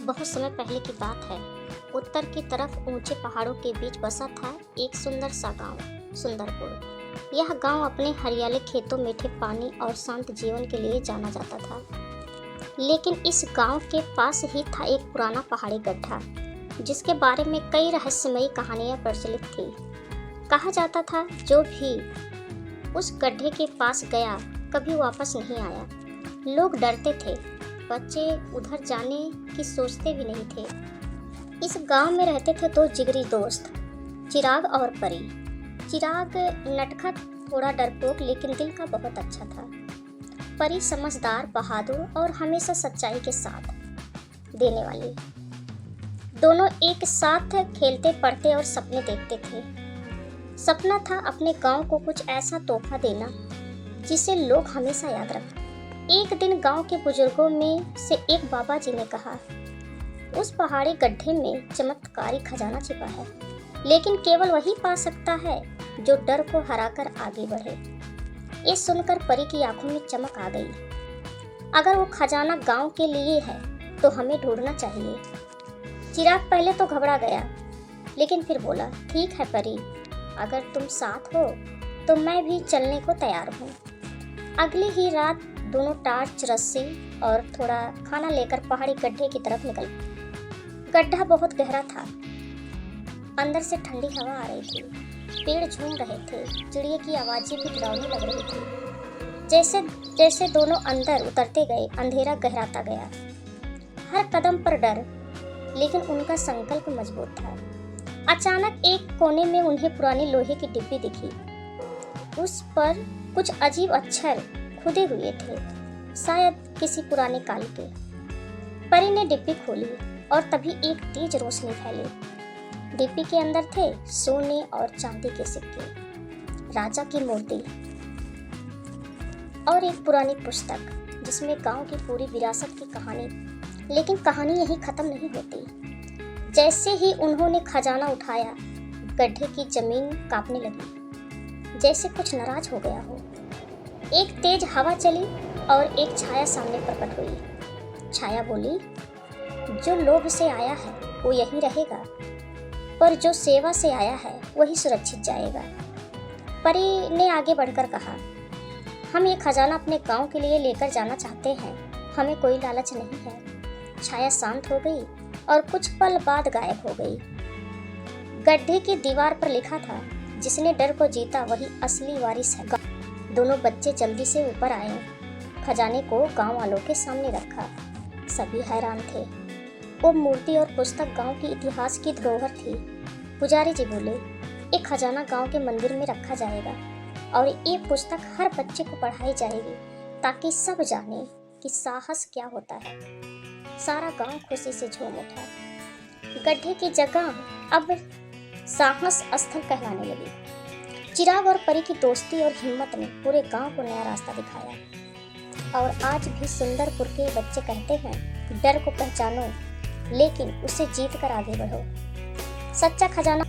बहुत समय पहले की बात है। उत्तर की तरफ ऊंचे पहाड़ों के बीच बसा था एक सुंदर सा गांव, सुंदरपुर। यह गांव अपने हरियाले खेतों, मीठे पानी और शांत जीवन के लिए जाना जाता था। लेकिन इस गांव के पास ही था एक पुराना पहाड़ी गड्ढा, जिसके बारे में कई रहस्यमयी कहानियां प्रचलित थी। कहा जाता था जो भी उस गड्ढे के पास गया कभी वापस नहीं आया। लोग डरते थे, बच्चे उधर जाने की सोचते भी नहीं थे। इस गांव में रहते थे दो जिगरी दोस्त, चिराग और परी। चिराग नटखट, थोड़ा डरपोक, लेकिन दिल का बहुत अच्छा था। परी समझदार, बहादुर और हमेशा सच्चाई के साथ देने वाली। दोनों एक साथ खेलते, पढ़ते और सपने देखते थे। सपना था अपने गांव को कुछ ऐसा तोहफा देना जिसे लोग हमेशा याद रखें। एक दिन गांव के बुजुर्गों में से एक बाबा जी ने कहा, उस पहाड़ी गड्ढे में चमत्कारी खजाना छिपा है, लेकिन केवल वही पा सकता है जो डर को हराकर आगे बढ़े। ये सुनकर परी की आंखों में चमक आ गई। अगर वो खजाना गांव के लिए है तो हमें ढूंढना चाहिए। चिराग पहले तो घबरा गया, लेकिन फिर बोला, ठीक है परी, अगर तुम साथ हो तो मैं भी चलने को तैयार हूँ। अगली ही रात दोनों टार्च, रस्सी और थोड़ा खाना लेकर पहाड़ी गड्ढे की तरफ निकल। गड्ढा बहुत गहरा था, अंदर से ठंडी हवा आ रही थी, पेड़ झूम रहे थे, चिड़िया की आवाजें भी डरावनी लग रही थी। जैसे जैसे दोनों अंदर उतरते गए, अंधेरा गहराता गया। हर कदम पर डर, लेकिन उनका संकल्प मजबूत था। अचानक एक कोने में उन्हें पुरानी लोहे की डिब्बी दिखी। उस पर कुछ अजीब अक्षर खुदे हुए थे, शायद किसी पुराने काल के। परी ने डिब्बी खोली और तभी एक तेज रोशनी फैली। डिब्बी के अंदर थे सोने और चांदी के सिक्के, राजा की मूर्ति और एक पुरानी पुस्तक जिसमें गांव की पूरी विरासत की कहानी। लेकिन कहानी यहीं खत्म नहीं होती। जैसे ही उन्होंने खजाना उठाया, गड्ढे की जमीन कांपने लगी, जैसे कुछ नाराज हो गया हो। एक तेज हवा चली और एक छाया सामने प्रकट हुई। छाया बोली, जो लोभ से आया है वो यहीं रहेगा, पर जो सेवा से आया है वही सुरक्षित जाएगा। परी ने आगे बढ़कर कहा, हम ये खजाना अपने गांव के लिए लेकर जाना चाहते हैं, हमें कोई लालच नहीं है। छाया शांत हो गई और कुछ पल बाद गायब हो गई। गड्ढे की दीवार पर लिखा था, जिसने डर को जीता वही असली वारिस है। दोनों बच्चे जल्दी से ऊपर आए, खजाने को गांव वालों के सामने रखा। सभी हैरान थे। वो मूर्ति और पुस्तक गांव के इतिहास की धरोहर थी। पुजारी जी बोले, एक खजाना गांव के मंदिर में रखा जाएगा और ये पुस्तक हर बच्चे को पढ़ाई जाएगी, ताकि सब जाने कि साहस क्या होता है। सारा गांव खुशी से झूम उठा। गड्ढे की जगह अब साहस स्थल कहलाने लगी। चिराग और परी की दोस्ती और हिम्मत ने पूरे गांव को नया रास्ता दिखाया। और आज भी सुंदरपुर के बच्चे कहते हैं, डर को पहचानो, लेकिन उसे जीत कर आगे बढ़ो। सच्चा खजाना